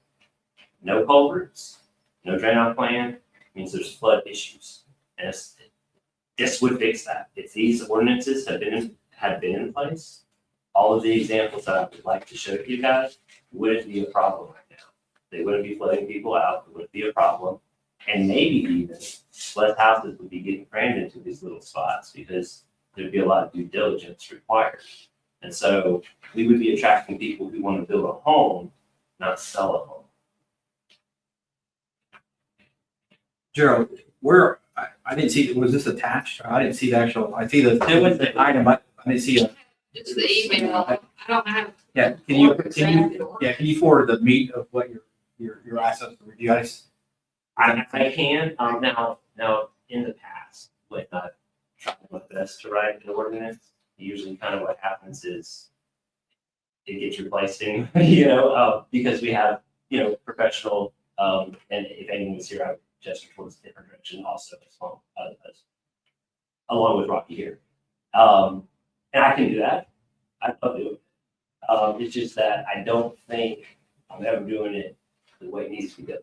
No culverts, no drain out plan, means there's flood issues. And this would fix that. If these ordinances had been in place, all of the examples that I would like to show you guys wouldn't be a problem right now. They wouldn't be flooding people out. It wouldn't be a problem. And maybe even less houses would be getting crammed into these little spots because there'd be a lot of due diligence required. And so we would be attracting people who want to build a home, not sell a home. Gerald, I didn't see, was this attached? I didn't see the actual, I see the item, I didn't see a. It's the email. I don't have. Yeah, can you forward the meat of what your assets to review? I can, now, in the past, when I've tried my best to write an ordinance, usually kind of what happens is it gets replaced anyway, because we have, professional, and if anyone was here, I would gesture towards a different direction also, along with Rocky here. And I can do that. I love doing it. It's just that I don't think I'm ever doing it the way it needs to be done.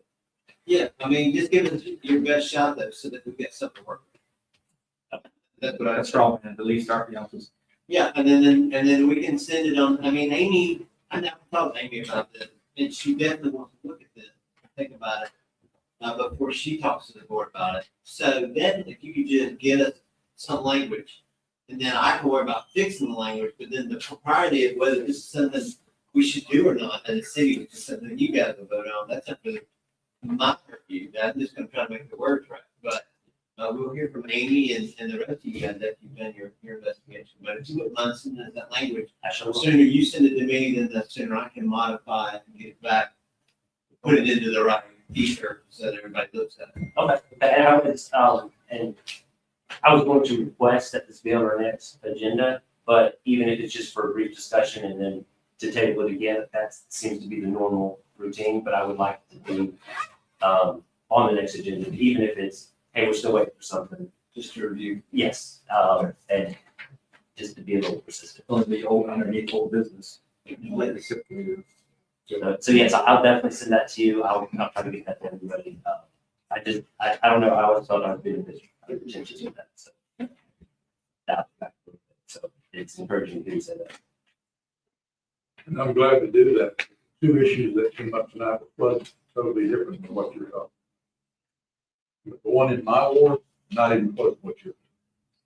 Yeah, I mean, just give us your best shot though, so that we get something working. That's what I. That's wrong, and at least our office. Yeah, and then we can send it on, I mean, Amy, I never talked to Amy about this, and she definitely wants to look at this, think about it, before she talks to the board about it. So then if you could just get us some language, and then I can worry about fixing the language, but then the propriety of whether this is something we should do or not as a city, which is something you guys will vote on, that's up to my review. I'm just gonna try to make the words right, but we'll hear from Amy and the rest of you guys after you've done your investigation. But if you wouldn't mind sending us that language, the sooner you send it to me, then the sooner I can modify it and get it back, put it into the right t-shirt so that everybody looks at it. Okay, and I was going to request that this be on our next agenda, but even if it's just for a brief discussion and then to table it again, that seems to be the normal routine, but I would like it to be on the next agenda, even if it's, hey, we're still waiting for something. Just to review. Yes, and just to be a little persistent. Only the old underneath old business. So yes, I'll definitely send that to you. I'll try to get that to everybody. I don't know, I always felt I was being a bit pretentious with that, so. So it's encouraging to say that. And I'm glad to do that. 2 issues that came up tonight with flood, totally different than what you're talking. But the one in my ward, not even close to what you're,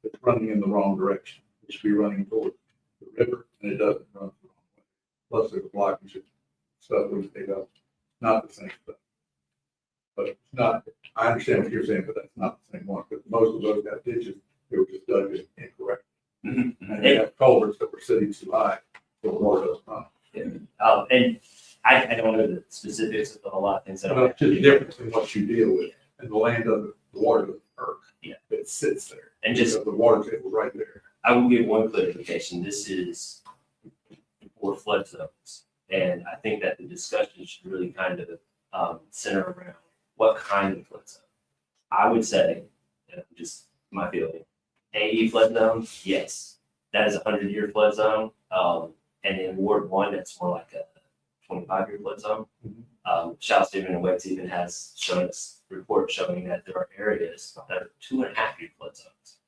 it's running in the wrong direction. It should be running toward the river, and it doesn't run the wrong way. Plus there's blockage and stuff we take up. Not the same stuff. But it's not, I understand what you're saying, but that's not the same one, because most of those got ditches, they were just dug in incorrectly. And they have culverts that were sitting too high, so the water doesn't run. And I don't know the specifics of a lot of things that Well, it's just different in what you deal with, and the land doesn't, the water doesn't perk. Yeah. It sits there. And just Because the water table right there. I will give one clarification. This is for flood zones. And I think that the discussion should really kind of center around what kind of flood zone. I would say, just my feeling, AE flood zone, yes, that is a 100-year flood zone. And in Ward 1, that's more like a 25-year flood zone. Shal Stephen and Waits even has shown us report showing that there are areas that are 2.5-year flood zones.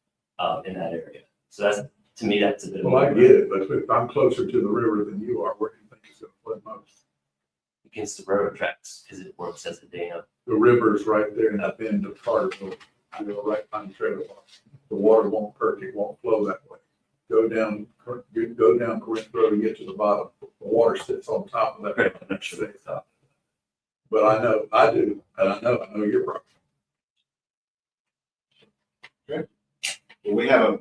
in that area. So that's, to me, that's a bit of. Well, I get it, but if I'm closer to the river than you are, where do you think it's gonna flood most? Against the railroad tracks, because it works as a dam. The river's right there in that bend of Carterville, you know, right behind the trailer park. The water won't perk, it won't flow that way. Go down Corinth Road and get to the bottom. The water sits on top of that. But I know, I do, and I know your problem. Well, we have a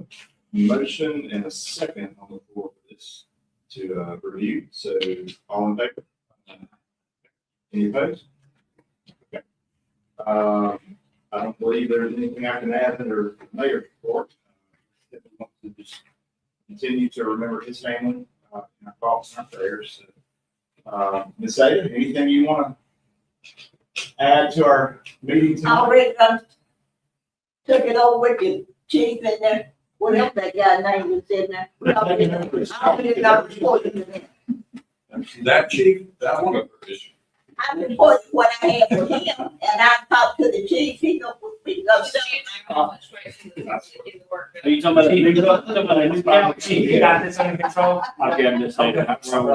motion and a second on the floor for this to review, so all in favor? Any opposed? Okay. I don't believe there's anything I can add under mayor's report. If we want to just continue to remember his family, in our thoughts and our prayers. Ms. Ada, anything you want to add to our meeting I tonight? already done took it over with the chief and then, what else that guy name was in there? I already got reported to them. That chief, that one. I reported what I had for him, and I talked to the chief, he gonna put me up. Oh. Are you talking about the new county chief? You got this under control? Okay, I'm just saying that.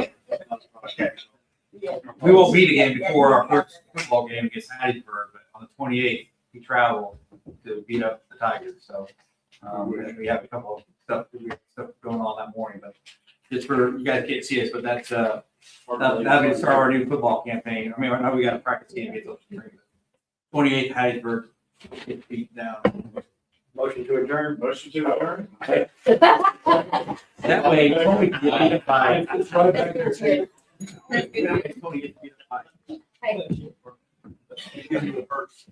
We won't meet again before our first football game against Hattiesburg, but on the 28th, we travel to beat up the Tigers. So and we have a couple of stuff going on that morning, but just for, you guys can't see us, but that's, that'll be start our new football campaign. I mean, I know we got a practice game against those. 28th, Hattiesburg, get beat down. Motion to adjourn. Motion to adjourn. That way, Tony can get beat up by. It's right back there. Tony gets beat up by. Give you the first.